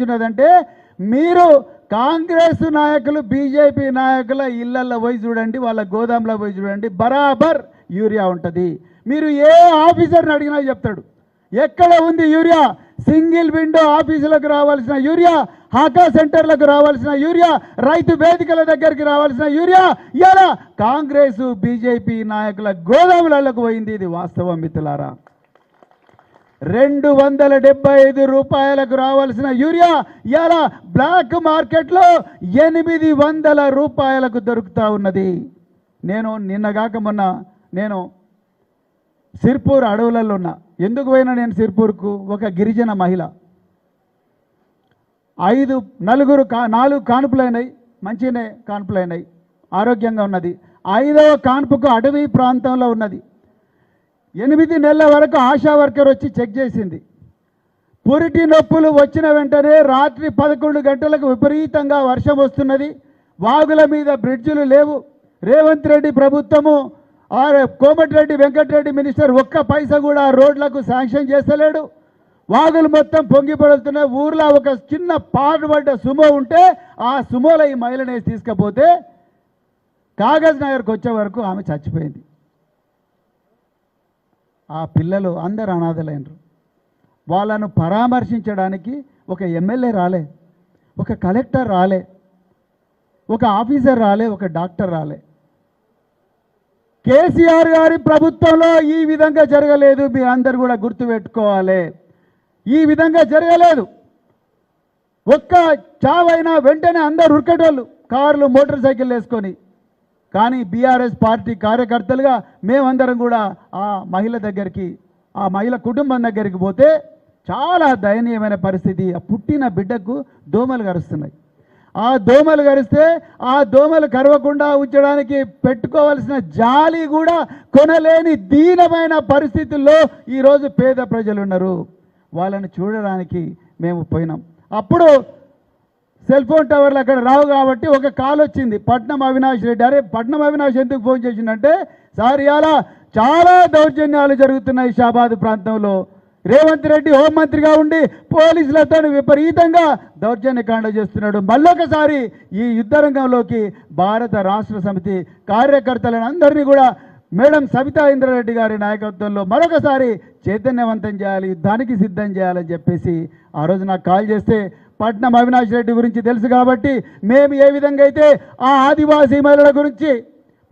ఉన్నదంటే మీరు కాంగ్రెస్ నాయకులు బీజేపీ నాయకుల ఇళ్లల్లో పోయి చూడండి, వాళ్ళ గోదాంలో పోయి చూడండి, బరాబర్ యూరియా ఉంటుంది. మీరు ఏ ఆఫీసర్ని అడిగినా చెప్తాడు ఎక్కడ ఉంది యూరియా. సింగిల్ విండో ఆఫీసులకు రావాల్సిన యూరియా, హాకా సెంటర్లకు రావాల్సిన యూరియా, రైతు వేదికల దగ్గరికి రావాల్సిన యూరియా ఇలా కాంగ్రెస్ బీజేపీ నాయకుల గోదాములకు పోయింది. ఇది వాస్తవం మిత్రులారా. 275 రూపాయలకు రావాల్సిన యూరియా ఇలా బ్లాక్ మార్కెట్లో 800 రూపాయలకు దొరుకుతూ ఉన్నది. నేను నిన్నగాక మొన్న నేను సిర్పూర్ అడవులలో ఉన్నా. ఎందుకు పోయినా నేను సిర్పూర్కు? ఒక గిరిజన మహిళ 4 కాన్పులైనాయి, మంచిగానే కాన్పులైనాయి, ఆరోగ్యంగా ఉన్నది. 5వ కాన్పుకు అడవి ప్రాంతంలో ఉన్నది. 8 నెలల వరకు ఆశా వర్కర్ వచ్చి చెక్ చేసింది. పురిటి నొప్పులు వచ్చిన వెంటనే రాత్రి 11 గంటలకు విపరీతంగా వర్షం వస్తున్నది. వాగుల మీద బ్రిడ్జిలు లేవు. రేవంత్ రెడ్డి ప్రభుత్వము కోమటిరెడ్డి వెంకటరెడ్డి మినిస్టర్ ఒక్క పైసా కూడా రోడ్లకు శాంక్షన్ చేస్తలేడు. వాగులు మొత్తం పొంగిపడుతున్నాయి. ఊర్లో ఒక చిన్న పాడుపడ్డ సుమో ఉంటే ఆ సుమోలో ఈ మహిళనేసి తీసుకపోతే కాగజ్ నగర్కి వచ్చే వరకు ఆమె చచ్చిపోయింది. ఆ పిల్లలు అందరు అనాథలైనరు. వాళ్ళను పరామర్శించడానికి ఒక ఎమ్మెల్యే రాలే, ఒక కలెక్టర్ రాలే, ఒక ఆఫీసర్ రాలే, ఒక డాక్టర్ రాలే. కేసీఆర్ గారి ప్రభుత్వంలో ఈ విధంగా జరగలేదు. మీ అందరు కూడా గుర్తుపెట్టుకోవాలి, ఈ విధంగా జరగలేదు. ఒక్క చావైనా వెంటనే అందరు ఉరికేటోళ్ళు కార్లు మోటార్ సైకిల్ వేసుకొని. కానీ బీఆర్ఎస్ పార్టీ కార్యకర్తలుగా మేమందరం కూడా ఆ మహిళ దగ్గరికి, ఆ మహిళ కుటుంబం దగ్గరికి పోతే చాలా దయనీయమైన పరిస్థితి. ఆ పుట్టిన బిడ్డకు దోమలు కరుస్తున్నాయి. ఆ దోమలు కరిస్తే ఆ దోమలు కరవకుండా ఉంచడానికి పెట్టుకోవాల్సిన జాలి కూడా కొనలేని దీనమైన పరిస్థితుల్లో ఈరోజు పేద ప్రజలు ఉన్నారు. వాళ్ళని చూడడానికి మేము పోయినాం. అప్పుడు సెల్ ఫోన్ టవర్లు అక్కడ రావు కాబట్టి ఒక కాల్ వచ్చింది, పట్నం అవినాష్ రెడ్డి. అరే పట్నం అవినాష్ ఎందుకు ఫోన్ చేసిందంటే, సార్ ఇలా చాలా దౌర్జన్యాలు జరుగుతున్నాయి షాబాద్ ప్రాంతంలో. రేవంత్ రెడ్డి హోంమంత్రిగా ఉండి పోలీసులతో విపరీతంగా దౌర్జన్యకాండ చేస్తున్నాడు. మళ్ళొకసారి ఈ యుద్ధరంగంలోకి భారత రాష్ట్ర సమితి కార్యకర్తలను అందరినీ కూడా మేడం సబితా ఇంద్రారెడ్డి గారి నాయకత్వంలో మరొకసారి చైతన్యవంతం చేయాలి, యుద్ధానికి సిద్ధం చేయాలని చెప్పేసి ఆ రోజు నాకు కాల్ చేస్తే, పట్నం అవినాష్ రెడ్డి గురించి తెలుసు కాబట్టి మేము ఏ విధంగా అయితే ఆ ఆదివాసీ మహిళల గురించి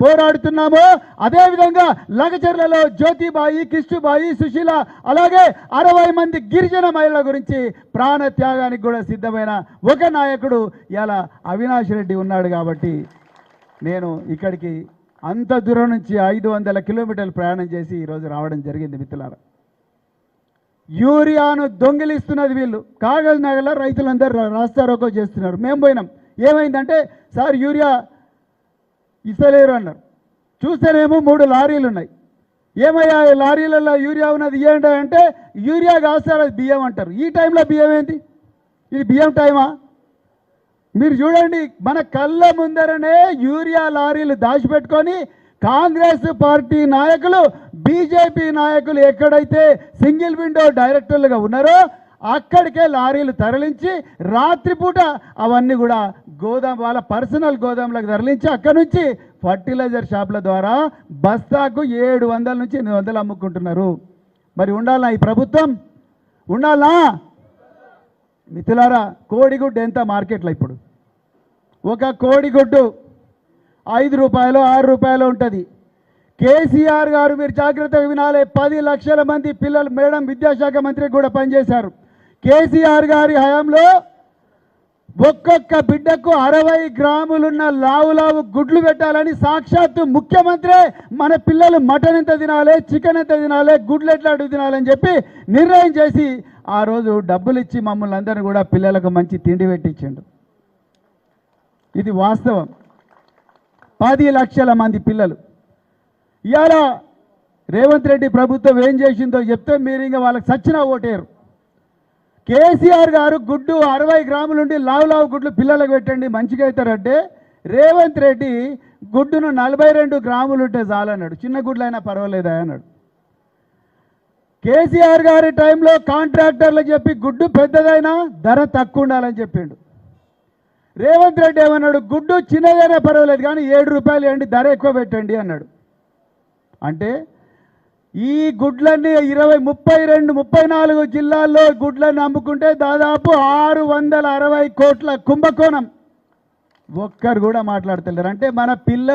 పోరాడుతున్నామో అదేవిధంగా లగచర్లలో జ్యోతిబాయి, కిష్టుబాయి, సుశీల, అలాగే 60 మంది గిరిజన మహిళల గురించి ప్రాణ త్యాగానికి కూడా సిద్ధమైన ఒక నాయకుడు ఇలా అవినాష్ రెడ్డి ఉన్నాడు. కాబట్టి నేను ఇక్కడికి అంత దూరం నుంచి 500 కిలోమీటర్లు ప్రయాణం చేసి ఈరోజు రావడం జరిగింది. మిత్రులారా, యూరియాను దొంగిలిస్తున్నది వీళ్ళు. కాగజ్ నగర్లో రైతులందరూ రాస్తారోకో చేస్తున్నారు. మేము పోయినాం. ఏమైందంటే, సార్ యూరియా ఇస్తలేరు అన్నారు. చూస్తేనేమో 3 లారీలు ఉన్నాయి. ఏమయ్యా లారీలలో యూరియా ఉన్నది ఇవ్వండి అంటే, యూరియా కాదు సార్ అది బియ్యం అంటారు. ఈ టైంలో బియ్యం ఏంటి? ఇది బియ్యం టైమా? మీరు చూడండి, మన కళ్ళ ముందరనే యూరియా లారీలు దాచిపెట్టుకొని కాంగ్రెస్ పార్టీ నాయకులు, బీజేపీ నాయకులు ఎక్కడైతే సింగిల్ విండో డైరెక్టర్లుగా ఉన్నారో అక్కడికే లారీలు తరలించి రాత్రిపూట అవన్నీ కూడా గోదాం, వాళ్ళ పర్సనల్ గోదాంలకు తరలించి అక్కడి నుంచి ఫర్టిలైజర్ షాపుల ద్వారా బస్తాకు 700 నుంచి 800 అమ్ముకుంటున్నారు. మరి ఉండాలా ఈ ప్రభుత్వం? ఉండాలా? మిత్రులారా, కోడిగుడ్డు ఎంత మార్కెట్లో? ఇప్పుడు ఒక కోడిగుడ్డు 5 రూపాయలు 6 రూపాయలు ఉంటుంది. కేసీఆర్ గారు మీరు జాగ్రత్తగా వినాలి, 10 లక్షల మంది పిల్లలు, మేడం విద్యాశాఖ మంత్రి కూడా పనిచేశారు. కేసీఆర్ గారి హయాంలో ఒక్కొక్క బిడ్డకు 60 గ్రాములున్న లావు గుడ్లు పెట్టాలని సాక్షాత్తు ముఖ్యమంత్రి మన పిల్లలు మటన్ ఎంత తినాలి, చికెన్ ఎంత తినాలి, గుడ్లు ఎట్లా తినాలని చెప్పి నిర్ణయం చేసి ఆ రోజు డబ్బులు ఇచ్చి మమ్మల్ని అందరినీ కూడా పిల్లలకు మంచి తిండి పెట్టించిండు. ఇది వాస్తవం. 10 లక్షల మంది పిల్లలు. ఇవాళ రేవంత్ రెడ్డి ప్రభుత్వం ఏం చేసిందో చెప్తే మీరు ఇంకా వాళ్ళకి సచ్చినా ఓటేరు. కేసీఆర్ గారు గుడ్డు 60 గ్రాములు ఉండి లావు గుడ్లు పిల్లలకు పెట్టండి మంచిగా అవుతారంటే, రేవంత్ రెడ్డి గుడ్డును 42 గ్రాములు ఉంటే చాలన్నాడు. చిన్న గుడ్లు అయినా పర్వాలేదా అన్నాడు. కేసీఆర్ గారి టైంలో కాంట్రాక్టర్లకు చెప్పి గుడ్డు పెద్దదైనా ధర తక్కువ ఉండాలని చెప్పిండు. రేవంత్ రెడ్డి ఏమన్నాడు, గుడ్డు చిన్నదైనా పర్వాలేదు కానీ 7 రూపాయలు ఇవ్వండి, ధర ఎక్కువ పెట్టండి అన్నాడు. అంటే ఈ గుడ్లన్నీ 32-34 జిల్లాల్లో గుడ్లను అమ్ముకుంటే దాదాపు 660 కోట్ల కుంభకోణం. ఒక్కరు కూడా మాట్లాడతలేరు. అంటే మన పిల్లలు